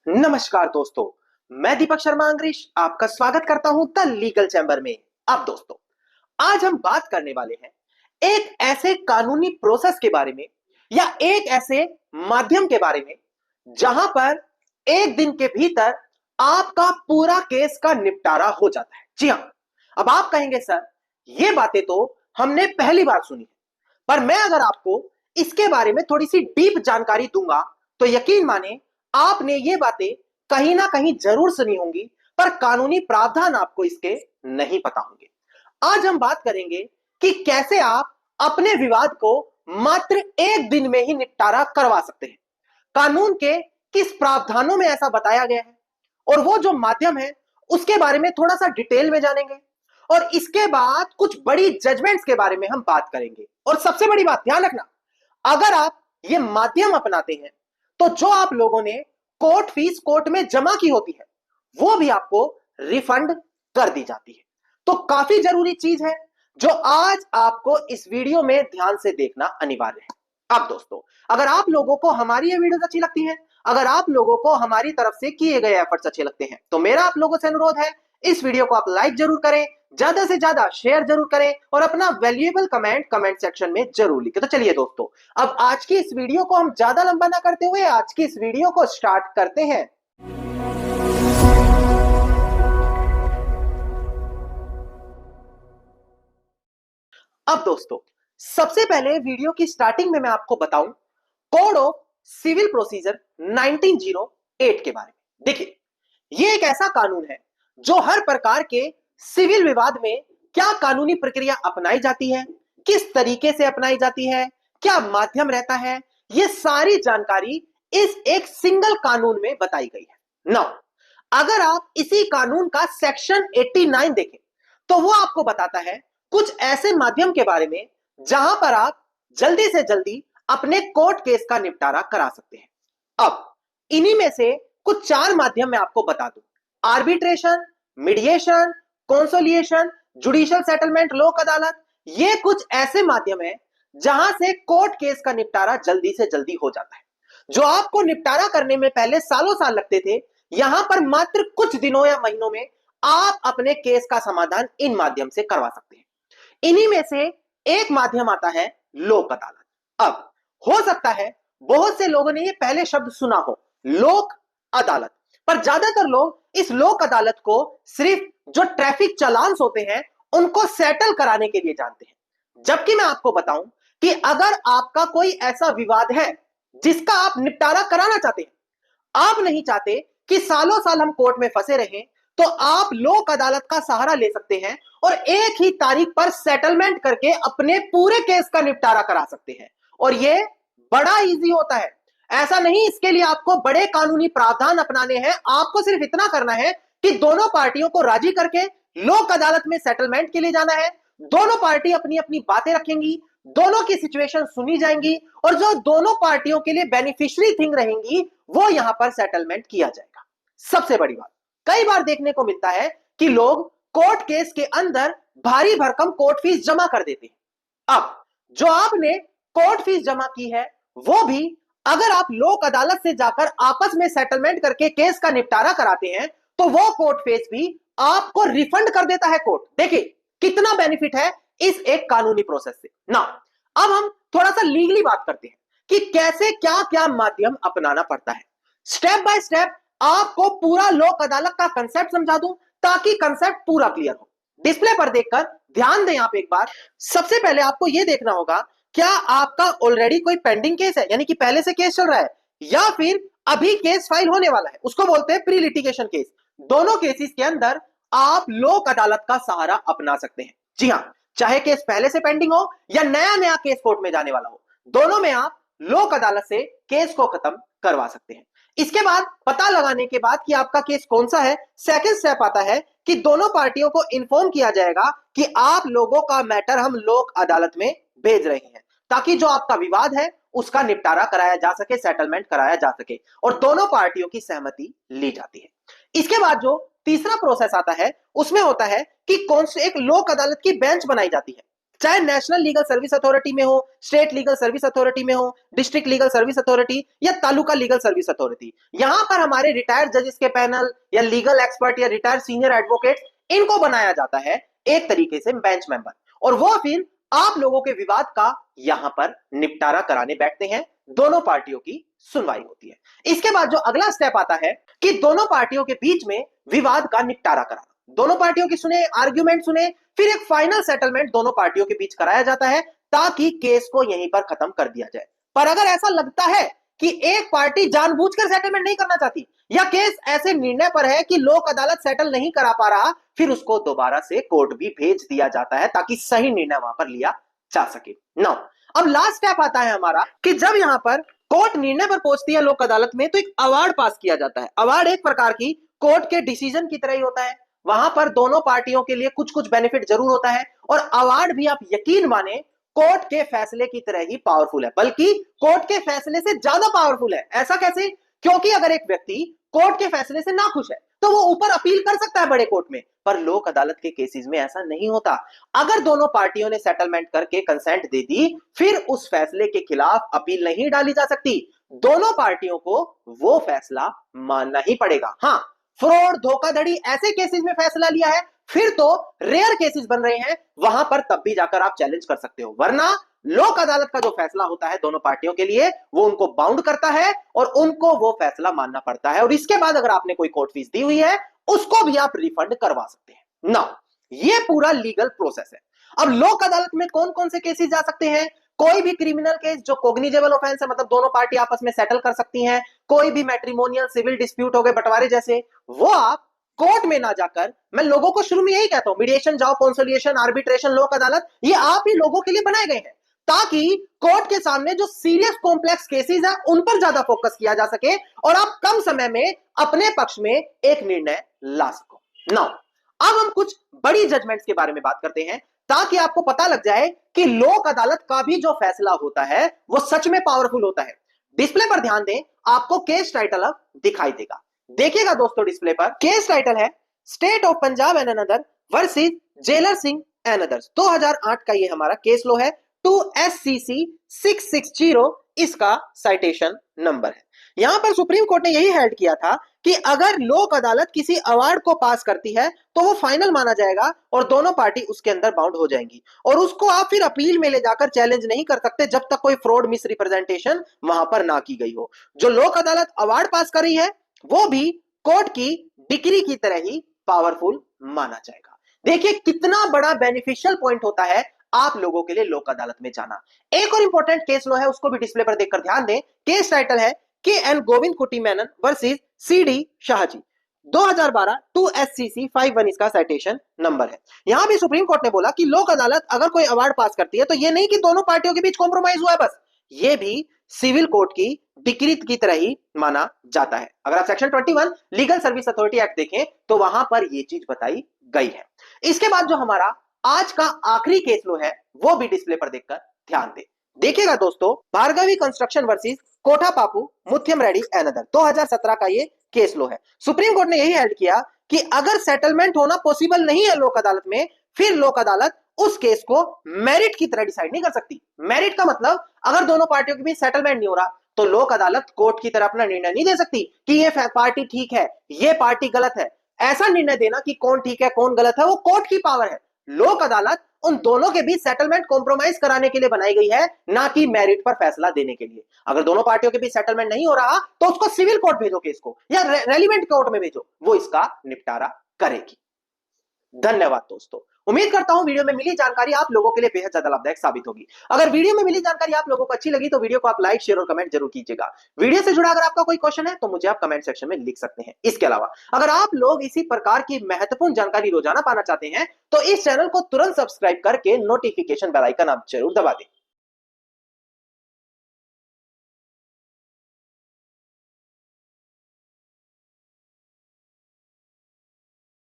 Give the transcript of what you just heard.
नमस्कार दोस्तों, मैं दीपक शर्मा अंग्रेश आपका स्वागत करता हूं द लीगल चैम्बर में। अब दोस्तों, आज हम बात करने वाले हैं एक ऐसे कानूनी प्रोसेस के बारे में या एक ऐसे माध्यम के बारे में जहां पर एक दिन के भीतर आपका पूरा केस का निपटारा हो जाता है। जी हां, अब आप कहेंगे सर ये बातें तो हमने पहली बार सुनी है, पर मैं अगर आपको इसके बारे में थोड़ी सी डीप जानकारी दूंगा तो यकीन माने आपने ये बातें कहीं ना कहीं जरूर सुनी होंगी, पर कानूनी प्रावधान आपको इसके नहीं पता होंगे। आज हम बात करेंगे कि कैसे आप अपने विवाद को मात्र एक दिन में ही निपटारा करवा सकते हैं, कानून के किस प्रावधानों में ऐसा बताया गया है, और वो जो माध्यम है उसके बारे में थोड़ा सा डिटेल में जानेंगे। और इसके बाद कुछ बड़ी जजमेंट्स के बारे में हम बात करेंगे। और सबसे बड़ी बात ध्यान रखना, अगर आप ये माध्यम अपनाते हैं तो जो आप लोगों ने कोर्ट फीस कोर्ट में जमा की होती है वो भी आपको रिफंड कर दी जाती है। तो काफी जरूरी चीज है जो आज आपको इस वीडियो में ध्यान से देखना अनिवार्य है। अब दोस्तों, अगर आप लोगों को हमारी ये वीडियोस अच्छी लगती हैं, अगर आप लोगों को हमारी तरफ से किए गए एफर्ट्स अच्छे लगते हैं, तो मेरा आप लोगों से अनुरोध है इस वीडियो को आप लाइक जरूर करें, ज्यादा से ज्यादा शेयर जरूर करें और अपना वैल्यूएबल कमेंट सेक्शन में जरूर लिखें। तो चलिए दोस्तों, अब आज की इस वीडियो को हम ज्यादा लंबा ना करते हुए आज की इस वीडियो को स्टार्ट करते हैं। अब दोस्तों, सबसे पहले वीडियो की स्टार्टिंग में मैं आपको बताऊं कोड ऑफ सिविल प्रोसीजर 1908 के बारे में। देखिए, यह एक ऐसा कानून है जो हर प्रकार के सिविल विवाद में क्या कानूनी प्रक्रिया अपनाई जाती है, किस तरीके से अपनाई जाती है, क्या माध्यम रहता है, यह सारी जानकारी इस एक सिंगल कानून में बताई गई है। नाउ, अगर आप इसी कानून का सेक्शन 89 देखें तो वो आपको बताता है कुछ ऐसे माध्यम के बारे में जहां पर आप जल्दी से जल्दी अपने कोर्ट केस का निपटारा करा सकते हैं। अब इन्हीं में से कुछ 4 माध्यम मैं आपको बता दूं: आर्बिट्रेशन, मीडिएशन, कॉन्सोलिएशन, जुडिशियल सेटलमेंट, लोक अदालत। ये कुछ ऐसे माध्यम हैं जहां से कोर्ट केस का निपटारा जल्दी से जल्दी हो जाता है। जो आपको निपटारा करने में पहले सालों साल लगते थे, यहां पर मात्र कुछ दिनों या महीनों में आप अपने केस का समाधान इन माध्यम से करवा सकते हैं। इन्हीं में से एक माध्यम आता है लोक अदालत। अब हो सकता है बहुत से लोगों ने ये पहले शब्द सुना हो, लोक अदालत, पर ज्यादातर लोग इस लोक अदालत को सिर्फ जो ट्रैफिक चालान होते हैं उनको सेटल कराने के लिए जानते हैं। जबकि मैं आपको बताऊं कि अगर आपका कोई ऐसा विवाद है जिसका आप निपटारा कराना चाहते हैं, आप नहीं चाहते कि सालों साल हम कोर्ट में फंसे रहें, तो आप लोक अदालत का सहारा ले सकते हैं और एक ही तारीख पर सेटलमेंट करके अपने पूरे केस का निपटारा करा सकते हैं। और यह बड़ा इजी होता है। ऐसा नहीं इसके लिए आपको बड़े कानूनी प्रावधान अपनाने हैं, आपको सिर्फ इतना करना है कि दोनों पार्टियों को राजी करके लोक अदालत में सेटलमेंट के लिए जाना है। दोनों पार्टी अपनी अपनी बातें रखेंगी, दोनों की सिचुएशन सुनी जाएंगी और जो दोनों पार्टियों के लिए बेनिफिशियरी थिंग रहेंगी वो यहां पर सेटलमेंट किया जाएगा। सबसे बड़ी बात, कई बार देखने को मिलता है कि लोग कोर्ट केस के अंदर भारी भरकम कोर्ट फीस जमा कर देते हैं। अब जो आपने कोर्ट फीस जमा की है वो भी अगर आप लोक अदालत से जाकर आपस में सेटलमेंट करके केस का निपटारा कराते हैं तो वो कोर्ट फीस भी आपको रिफंड कर देता है कोर्ट। देखिए कितना बेनिफिट है इस एक कानूनी प्रोसेस से ना। अब हम थोड़ा सा लीगली बात करते हैं कि कैसे क्या क्या माध्यम अपनाना पड़ता है। स्टेप बाय स्टेप आपको पूरा लोक अदालत का कंसेप्ट समझा दूं ताकि कंसेप्ट पूरा क्लियर हो। डिस्प्ले पर देखकर ध्यान दें आप एक बार। सबसे पहले आपको यह देखना होगा क्या आपका ऑलरेडी कोई पेंडिंग केस है, यानी कि पहले से केस चल रहा है, या फिर अभी केस फाइल होने वाला है, उसको बोलते हैं प्री लिटिगेशन केस। दोनों केसेस के अंदर आप लोक अदालत का सहारा अपना सकते हैं। जी हां, चाहे केस पहले से पेंडिंग हो या नया नया केस कोर्ट में जाने वाला हो, दोनों में आप लोक अदालत से केस को खत्म करवा सकते हैं। इसके बाद पता लगाने के बाद कि आपका केस कौन सा है, सेकंड स्टेप आता है कि दोनों पार्टियों को इन्फॉर्म किया जाएगा कि आप लोगों का मैटर हम लोक अदालत में भेज रहे हैं ताकि जो आपका विवाद है उसका निपटारा कराया जा सके, सेटलमेंट कराया जा सके और दोनों पार्टियों की सहमति ली जाती है। इसके बाद जो तीसरा प्रोसेस आता है उसमें होता है कि कौन से एक लोक अदालत की बेंच बनाई जाती है चाहे नेशनल लीगल सर्विस अथॉरिटी में हो, स्टेट लीगल सर्विस अथॉरिटी में हो, डिस्ट्रिक्ट लीगल सर्विस अथॉरिटी या तालुका लीगल सर्विस अथॉरिटी। यहां पर हमारे रिटायर्ड जजेस के पैनल या लीगल एक्सपर्ट या रिटायर्ड सीनियर एडवोकेट, इनको बनाया जाता है एक तरीके से बेंच मेंबर, और वो फिर आप लोगों के विवाद का यहां पर निपटारा कराने बैठते हैं, दोनों पार्टियों की सुनवाई होती है। इसके बाद जो अगला स्टेप आता है कि दोनों पार्टियों के बीच में विवाद का निपटारा कराना, दोनों पार्टियों की सुने, आर्ग्यूमेंट सुने, फिर एक फाइनल सेटलमेंट दोनों पार्टियों के बीच कराया जाता है ताकि केस को यहीं पर खत्म कर दिया जाए। पर अगर ऐसा लगता है कि एक पार्टी जानबूझकर सेटलमेंट नहीं करना चाहती या केस ऐसे निर्णय पर है कि लोक अदालत सेटल नहीं करा पा रहा, फिर उसको दोबारा से कोर्ट भी भेज दिया जाता है ताकि सही निर्णय वहां पर लिया जा सके। नाउ अब लास्ट स्टेप आता है हमारा कि जब यहां पर कोर्ट निर्णय पर पहुंचती है लोक अदालत में, तो एक अवार्ड पास किया जाता है। अवार्ड एक प्रकार की कोर्ट के डिसीजन की तरह ही होता है, वहां पर दोनों पार्टियों के लिए कुछ कुछ बेनिफिट जरूर होता है, और अवार्ड भी आप यकीन माने कोर्ट के फैसले की तरह ही पावरफुल है, बल्कि कोर्ट के फैसले से ज्यादा पावरफुल है। ऐसा कैसे? क्योंकि अगर एक व्यक्ति कोर्ट के फैसले से नाखुश है तो वो ऊपर अपील कर सकता है बड़े कोर्ट में, पर लोक अदालत के केसेस में ऐसा नहीं होता। अगर दोनों पार्टियों ने सेटलमेंट करके कंसेंट दे दी, फिर उस फैसले के खिलाफ अपील नहीं डाली जा सकती, दोनों पार्टियों को वो फैसला मानना ही पड़ेगा। हाँ, फ्रॉड, धोखाधड़ी ऐसे केसेस में फैसला लिया है, फिर तो रेयर केसेस बन रहे हैं, वहां पर तब भी जाकर आप चैलेंज कर सकते हो, वरना लोक अदालत का जो फैसला होता है दोनों पार्टियों के लिए, वो उनको बाउंड करता है और उनको वो फैसला मानना पड़ता है, और इसके बाद अगर आपने कोई कोर्ट फीस दी हुई है उसको भी आप रिफंड करवा सकते हैं ना। ये पूरा लीगल प्रोसेस है। अब लोक अदालत में कौन कौन से केसेस जा सकते हैं? कोई भी क्रिमिनल केस जो कॉग्निजेबल ऑफेंस है, मतलब दोनों पार्टी आपस में सेटल कर सकती हैं, कोई भी मैट्रिमोनियल सिविल डिस्प्यूट हो गए, बंटवारे जैसे, वो आप कोर्ट में ना जाकर, मैं लोगों को शुरू में यही कहता हूं, मीडिएशन जाओ, कॉन्सोलिएशन, आर्बिट्रेशन, लोक अदालत, ये आप ही लोगों के लिए बनाए गए हैं ताकि कोर्ट के सामने जो सीरियस कॉम्प्लेक्स केसेस हैं उन पर ज्यादा फोकस किया जा सके और आप कम समय में अपने पक्ष में एक निर्णय ला सको। नाउ अब हम कुछ बड़ी जजमेंट्स के बारे में बात करते हैं ताकि आपको पता लग जाए कि लोक अदालत का भी जो फैसला होता है वो सच में पावरफुल होता है। डिस्प्ले पर ध्यान दें, आपको केस टाइटल अब दिखाई देगा। देखिएगा दोस्तों, डिस्प्ले पर केस टाइटल है state of Punjab and another versus jailer Singh and others. 2008 का ये हमारा केस लो है, 2SCC 660 इसका साइटेशन नंबर है। यहां पर सुप्रीम कोर्ट ने यही हेल्ड किया था कि अगर लोक अदालत किसी अवार्ड को पास करती है तो वो फाइनल माना जाएगा और दोनों पार्टी उसके अंदर बाउंड हो जाएंगी, और उसको आप फिर अपील में ले जाकर चैलेंज नहीं कर सकते जब तक कोई फ्रॉड मिस रिप्रेजेंटेशन वहां पर ना की गई हो। जो लोक अदालत अवार्ड पास कर रही है वो भी कोर्ट की डिक्री की तरह ही पावरफुल माना जाएगा। देखिए कितना बड़ा बेनिफिशियल पॉइंट होता है आप लोगों के लिए लोक अदालत में जाना। एक और इंपॉर्टेंट केस लो है, उसको भी डिस्प्ले पर देखकर ध्यान दें। केस टाइटल है KN गोविंद कुट्टी Menon versus CD Shahaji, 2012 2SCC 51 इसका साइटेशन नंबर है। यहां भी सुप्रीम कोर्ट ने बोला कि लोक अदालत अगर कोई अवार्ड पास करती है तो ये नहीं कि दोनों पार्टियों के बीच कॉम्प्रोमाइज हुआ है बस, ये भी सिविल कोर्ट की डिक्री की तरह ही माना जाता है। अगर आप section 21 legal service authority act देखें तो वहां पर यह चीज बताई गई है। इसके बाद जो हमारा आज का आखिरी केस लो है वो भी डिस्प्ले पर देखकर ध्यान दे। देखिएगा दोस्तों, भार्गवी कंस्ट्रक्शन वर्सेस कोठा पापू मुथ्यम रेड्डी एंड अदर, 2017 का ये केस लो है। सुप्रीम कोर्ट ने यही हेल्ड किया कि अगर सेटलमेंट होना पॉसिबल नहीं है लोक अदालत में, फिर लोक अदालत उस केस को मेरिट की तरह डिसाइड नहीं कर सकती। मेरिट का मतलब अगर दोनों पार्टियों के बीच सेटलमेंट नहीं हो रहा तो लोक अदालत कोर्ट की तरह अपना निर्णय नहीं दे सकती कि ये पार्टी ठीक है, ये पार्टी गलत है। ऐसा निर्णय देना कि कौन ठीक है कौन गलत है वो कोर्ट की पावर है। लोक अदालत उन दोनों के बीच सेटलमेंट कॉम्प्रोमाइज कराने के लिए बनाई गई है, ना कि मेरिट पर फैसला देने के लिए। अगर दोनों पार्टियों के बीच सेटलमेंट नहीं हो रहा तो उसको सिविल कोर्ट भेजो केस को, या रेलिवेंट कोर्ट में भेजो, वो इसका निपटारा करेगी। धन्यवाद दोस्तों, उम्मीद करता हूं वीडियो में मिली जानकारी आप लोगों के लिए बेहद ज्यादा लाभदायक साबित होगी। अगर वीडियो में मिली जानकारी आप लोगों को अच्छी लगी तो वीडियो को आप लाइक, शेयर और कमेंट जरूर कीजिएगा। वीडियो से जुड़ा अगर आपका कोई क्वेश्चन है तो मुझे आप कमेंट सेक्शन में लिख सकते हैं। इसके अलावा अगर आप लोग इसी प्रकार की महत्वपूर्ण जानकारी रोजाना पाना चाहते हैं तो इस चैनल को तुरंत सब्सक्राइब करके नोटिफिकेशन बेल आइकन आप जरूर दबा दें।